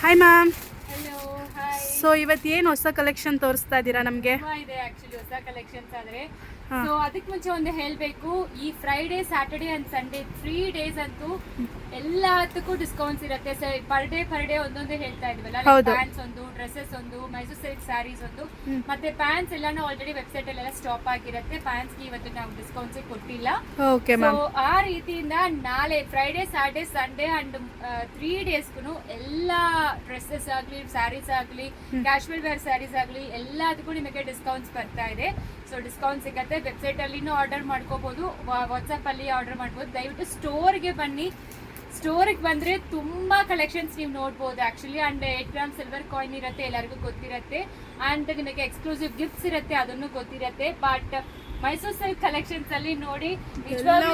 Hi ma'am. Hello hi. So ಇವತ್ತು ಏನು ಹೊಸ ಕಲೆಕ್ಷನ್ ತೋರಿಸ್ತಾ ಇದ್ದೀರಾ ನಮಗೆ? ಇದೆ ಆಕ್ಚುಲಿ ಹೊಸ ಕಲೆಕ್ಷನ್ಸ್ ಆದರೆ ಸೊ ಅದಕ್ಕೆ ಮುಂಚೆ ಒಂದು ಹೇಳಬೇಕು, ಈ Friday Saturday and Sunday 3 days ಅಂತೂ ಎಲ್ಲದಕ್ಕೂ ಡಿಸ್ಕೌಂಟ್ಸ್ ಇರುತ್ತೆ. ಪರ್ ಡೇ ಒಂದೊಂದೇ ಹೇಳ್ತಾ ಇದೀವಲ್ಲ, ಪ್ಯಾಂಟ್ಸ್ ಒಂದು, ಡ್ರೆಸ್ಸಸ್ ಒಂದು, ಮೈಸೂರು ಸಿಲ್ಕ್ ಸ್ಯಾರೀಸ್ ಒಂದು, ಮತ್ತೆ ಪ್ಯಾಂಟ್ಸ್ ಎಲ್ಲಾನು ಆಲ್ರೆಡಿ ವೆಬ್ಸೈಟ್ ಅಲ್ಲೆಲ್ಲ ಸ್ಟಾಪ್ ಆಗಿರುತ್ತೆ. ಪ್ಯಾಂಟ್ಸ್ ಗೆ ಇವತ್ತು ನಾವು ಡಿಸ್ಕೌಂಟ್ಸ್ ಕೊಟ್ಟಿಲ್ಲ. ಸೊ ಆ ರೀತಿಯಿಂದ ನಾಳೆ ಫ್ರೈಡೇ ಸ್ಯಾಟರ್ಡೇ ಸಂಡೇ ಅಂಡ್ 3 daysಗೂ ಎಲ್ಲಾ ಡ್ರೆಸ್ಸಸ್ ಆಗ್ಲಿ, ಸ್ಯಾರೀಸ್ ಆಗ್ಲಿ, ಕ್ಯಾಶುವಲ್ ವೇರ್ ಸ್ಯಾರೀಸ್ ಆಗ್ಲಿ ಎಲ್ಲದಕ್ಕೂ ನಿಮಗೆ ಡಿಸ್ಕೌಂಟ್ಸ್ ಬರ್ತಾ ಇದೆ. ಸೊ ಡಿಸ್ಕೌಂಟ್ ಸಿಗುತ್ತೆ. ವೆಬ್ಸೈಟ್ ಅಲ್ಲಿನೂ ಆರ್ಡರ್ ಮಾಡ್ಕೋಬಹುದು, ವಾಟ್ಸ್ಆಪ್ ಅಲ್ಲಿ ಆರ್ಡರ್ ಮಾಡ್ಬೋದು. ದಯವಿಟ್ಟು ಸ್ಟೋರ್ಗೆ ಬನ್ನಿ. ಸ್ಟೋರಿಗೆ ಬಂದ್ರೆ ತುಂಬಾ ಕಲೆಕ್ಷನ್ಸ್ ನೀವು ನೋಡ್ಬೋದು actually. And 8 grams silver coin ಇರುತ್ತೆ, ಎಲ್ಲರಿಗೂ ಗೊತ್ತಿರುತ್ತೆ. ಅಂಡ್ ನಿಮಗೆ ಎಕ್ಸ್ಕ್ಲೂಸಿವ್ ಗಿಫ್ಟ್ಸ್ ಇರುತ್ತೆ, ಅದನ್ನು ಗೊತ್ತಿರುತ್ತೆ. ಬಟ್ ಮೈಸೂರು ಸಿಲ್ಕ್ ಕಲೆಕ್ಷನ್ಸ್ ಅಲ್ಲಿ ನೋಡಿ,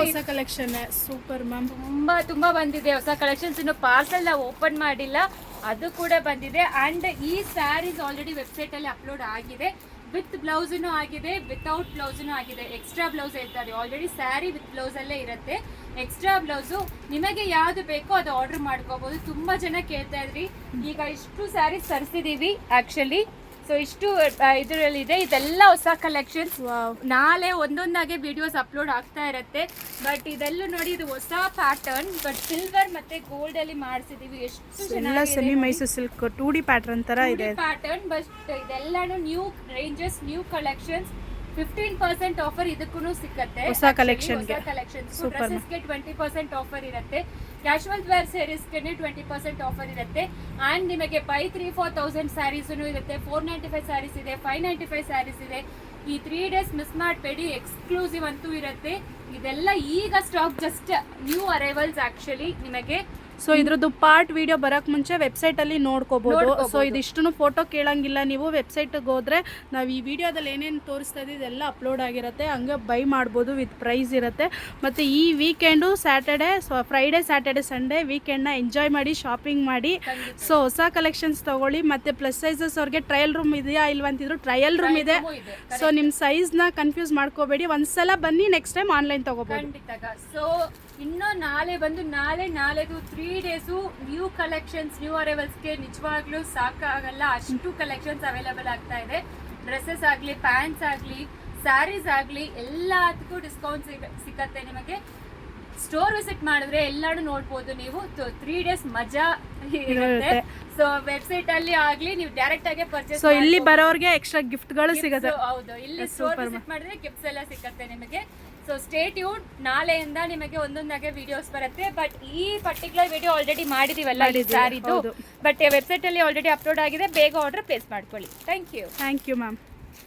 ಹೊಸ ಕಲೆಕ್ಷನ್ ಸೂಪರ್ ಮ್ಯಾಮ್. ತುಂಬಾ ಬಂದಿದೆ ಹೊಸ ಕಲೆಕ್ಷನ್ಸ್. ಇನ್ನು ಪಾರ್ಸಲ್ ನಾವು ಓಪನ್ ಮಾಡಿಲ್ಲ, ಅದು ಕೂಡ ಬಂದಿದೆ. ಅಂಡ್ ಈ ಸ್ಯಾರೀಸ್ ಆಲ್ರೆಡಿ ವೆಬ್ಸೈಟ್ ಅಲ್ಲಿ ಅಪ್ಲೋಡ್ ಆಗಿದೆ. ವಿತ್ ಬ್ಲೌಸ್ನು ಆಗಿದೆ, ವಿತೌಟ್ ಬ್ಲೌಸ್ನು ಆಗಿದೆ. ಎಕ್ಸ್ಟ್ರಾ ಬ್ಲೌಸ್ ಹೇಳ್ತಾರೆ, ಆಲ್ರೆಡಿ ಸ್ಯಾರಿ ವಿತ್ ಬ್ಲೌಸ್ ಅಲ್ಲೇ ಇರುತ್ತೆ. ಎಕ್ಸ್ಟ್ರಾ ಬ್ಲೌಸು ನಿಮಗೆ ಯಾವ್ದು ಬೇಕೋ ಅದು ಆರ್ಡರ್ ಮಾಡ್ಕೋಬಹುದು. ತುಂಬಾ ಜನ ಕೇಳ್ತಾ ಇದ್ರಿ, ಈಗ ಇಷ್ಟು ಸ್ಯಾರೀಸ್ ತರಿಸಿದೀವಿ ಆಕ್ಚುಲಿ. ಸೊ ಇಷ್ಟು ಇದರಲ್ಲಿ ಇದೆ, ಇದೆಲ್ಲ ಹೊಸ ಕಲೆಕ್ಷನ್ಸ್. ನಾಳೆ ಒಂದೊಂದಾಗೆ ವಿಡಿಯೋಸ್ ಅಪ್ಲೋಡ್ ಆಗ್ತಾ ಇರುತ್ತೆ. ಬಟ್ ಇದೆಲ್ಲ ನೋಡಿ, ಇದು ಹೊಸ ಪ್ಯಾಟರ್ನ್, ಬಟ್ ಸಿಲ್ವರ್ ಮತ್ತೆ ಗೋಲ್ಡ್ ಅಲ್ಲಿ ಮಾಡಿಸಿದೀವಿ. ಎಷ್ಟು semi Mysuru silk 2D pattern ತರ ಇದೆ ಪ್ಯಾಟರ್ನ್. ಬಟ್ ಇದೆಲ್ಲಾನು new ranges, new collections. 15% offer ಇದಕ್ಕೂ ಸಿಕ್ಕತ್ತೆ. ಹೊಸ ಕಲೆಕ್ಷನ್ ಡ್ರೆಸ್ಸಸ್ಗೆ 20% ಆಫರ್ ಇರುತ್ತೆ. ಕ್ಯಾಶುವಲ್ ವೇರ್ ಸ್ಯಾರೀಸ್ಗೆ 20% ಆಫರ್ ಇರುತ್ತೆ. ಅಂಡ್ ನಿಮಗೆ ಬೈ 3-4,000 ಸ್ಯಾರೀಸ್ ಇರುತ್ತೆ. 495 ಸ್ಯಾರೀಸ್ ಇದೆ, 595 ಸ್ಯಾರೀಸ್ ಇದೆ. ಈ 3 days ಮಿಸ್ ಮಾಡಬೇಡಿ, ಎಕ್ಸ್ಕ್ಲೂಸಿವ್ ಅಂತೂ ಇರುತ್ತೆ. ಇದೆಲ್ಲ ಈಗ stock, just new arrivals actually ನಿಮಗೆ. ಸೊ ಇದ್ರದ್ದು ಪಾರ್ಟ್ ವಿಡಿಯೋ ಬರೋಕ್ಕೆ ಮುಂಚೆ ವೆಬ್ಸೈಟಲ್ಲಿ ನೋಡ್ಕೋಬೋದು. ಸೊ ಇದಿಷ್ಟು ಫೋಟೋ ಕೇಳಂಗಿಲ್ಲ ನೀವು. ವೆಬ್ಸೈಟಿಗೆ ಹೋದರೆ ನಾವು ಈ ವಿಡಿಯೋದಲ್ಲಿ ಏನೇನು ತೋರಿಸ್ತಾ ಇದ್ದೀವಿ ಇದೆಲ್ಲ ಅಪ್ಲೋಡ್ ಆಗಿರುತ್ತೆ. ಹಂಗೆ ಬೈ ಮಾಡ್ಬೋದು, ವಿತ್ ಪ್ರೈಸ್ ಇರುತ್ತೆ. ಮತ್ತು ಈ ವೀಕೆಂಡು ಫ್ರೈಡೇ ಸ್ಯಾಟರ್ಡೆ ಸಂಡೇ ವೀಕೆಂಡ್ನ ಎಂಜಾಯ್ ಮಾಡಿ, ಶಾಪಿಂಗ್ ಮಾಡಿ. ಸೊ ಹೊಸ ಕಲೆಕ್ಷನ್ಸ್ ತೊಗೊಳ್ಳಿ. ಮತ್ತು ಪ್ಲಸ್ ಸೈಜಸ್ ಅವ್ರಿಗೆ ಟ್ರಯಲ್ ರೂಮ್ ಇದೆಯಾ ಇಲ್ವಾ ಅಂತಿದ್ರು, ಟ್ರಯಲ್ ರೂಮ್ ಇದೆ. ಸೊ ನಿಮ್ಮ ಸೈಜ್ನ ಕನ್ಫ್ಯೂಸ್ ಮಾಡ್ಕೋಬೇಡಿ. ಒಂದ್ಸಲ ಬನ್ನಿ, ನೆಕ್ಸ್ಟ್ ಟೈಮ್ ಆನ್ಲೈನ್ ತೊಗೋಬೋದು. ಸೊ ಇನ್ನು ನಾಳೆದು 3 days ನ್ಯೂ ಕಲೆಕ್ಷನ್ಸ್, ನ್ಯೂ ಅರೈವಲ್ಸ್ಗೆ ನಿಜವಾಗ್ಲೂ ಸಾಕಾಗಲ್ಲ, ಅಷ್ಟು ಕಲೆಕ್ಷನ್ಸ್ ಅವೈಲೇಬಲ್ ಆಗ್ತಾ ಇದೆ. ಡ್ರೆಸ್ಸಸ್ ಆಗಲಿ, ಪ್ಯಾಂಟ್ಸ್ ಆಗಲಿ, ಸ್ಯಾರೀಸ್ ಆಗಲಿ ಎಲ್ಲದಕ್ಕೂ ಡಿಸ್ಕೌಂಟ್ ಸಿಕ್ಕತ್ತೆ ನಿಮಗೆ. ಸ್ಟೋರ್ ವಿಸಿಟ್ ಮಾಡಿದ್ರೆ ಎಲ್ಲಾನು ನೋಡ್ಬೋದು ನೀವು. 3 days ಮಜಾ ಇರುತ್ತೆ. ಸೊ ವೆಬ್ಸೈಟ್ ಅಲ್ಲಿ ಆಗ್ಲಿ, ನೀವು ಡೈರೆಕ್ಟ್ ಆಗಿ ಪರ್ಚೇಸ್. ಸೊ ಇಲ್ಲಿ ಬರೋರಿಗೆ ಎಕ್ಸ್ಟ್ರಾ ಗಿಫ್ಟ್ಗಳು ಸಿಗುತ್ತೆ. ಹೌದು, ಇಲ್ಲಿ ಸ್ಟೋರ್ ವಿಸಿಟ್ ಮಾಡಿದ್ರೆ ಗಿಫ್ಟ್ಸ್ ಎಲ್ಲ ಸಿಕ್ಕತ್ತೆ ನಿಮಗೆ. ಸೊ ಸ್ಟೇ ಟ್ಯೂನ್, ನಾಳೆಯಿಂದ ನಿಮಗೆ ಒಂದೊಂದಾಗೆ ವಿಡಿಯೋಸ್ ಬರುತ್ತೆ. ಬಟ್ ಈ ಪರ್ಟಿಕ್ಯುಲರ್ ವಿಡಿಯೋ ಆಲ್ರೆಡಿ ಮಾಡಿದೀವಲ್ಲ ಸ್ಯಾರಿದು, ಬಟ್ ವೆಬ್ಸೈಟ್ ಅಲ್ಲಿ ಆಲ್ರೆಡಿ ಅಪ್ಲೋಡ್ ಆಗಿದೆ. ಬೇಗ ಆರ್ಡರ್ ಪ್ಲೇಸ್ ಮಾಡ್ಕೊಳ್ಳಿ. Thank you ma'am.